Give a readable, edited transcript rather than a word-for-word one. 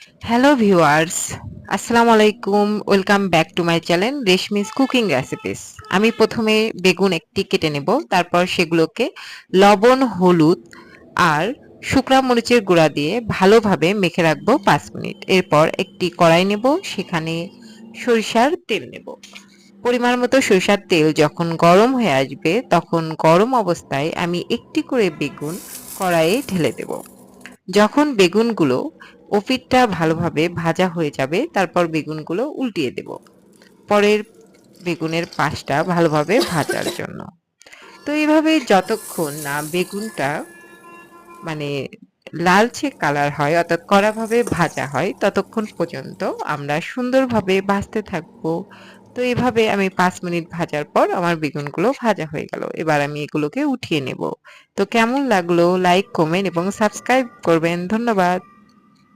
Hello viewers, আসসালামু আলাইকুম। Welcome back to my channel Reshmi's cooking recipes. আমি প্রথমে বেগুন একটি কেটে নেব, তারপর সেগুলোকে লবণ, হলুদ আর শুকনা মরিচের গুঁড়া দিয়ে ভালোভাবে মেখে রাখবো 5 মিনিট। এরপর একটি কড়াই নেব, সেখানে সরিষার তেল নেব। পরিমাণ মতো সরিষার তেল যখন গরম হয়ে আসবে, তখন গরম অবস্থায় আমি একটি করে বেগুন কড়াইয়ে ঢেলে দেব। যখন বেগুনগুলো ওপিঠটা ভালোভাবে ভাজা হয়ে যাবে, তারপর বেগুনগুলো উল্টিয়ে দেব পরের বেগুনের পাশটা ভালোভাবে ভাজার জন্য। তো এইভাবে যতক্ষণ না বেগুনটা মানে লালচে কালার হয়, অর্থাৎ কড়াভাবে ভাজা হয়, ততক্ষণ পর্যন্ত আমরা সুন্দরভাবে ভাজতে থাকবো। তো এভাবে আমি 5 মিনিট ভাজার পর আমার বেগুনগুলো ভাজা হয়ে গেল। এবার আমি এগুলোকে উঠিয়ে নেব। তো কেমন লাগলো? লাইক, কমেন্ট এবং সাবস্ক্রাইব করবেন। ধন্যবাদ।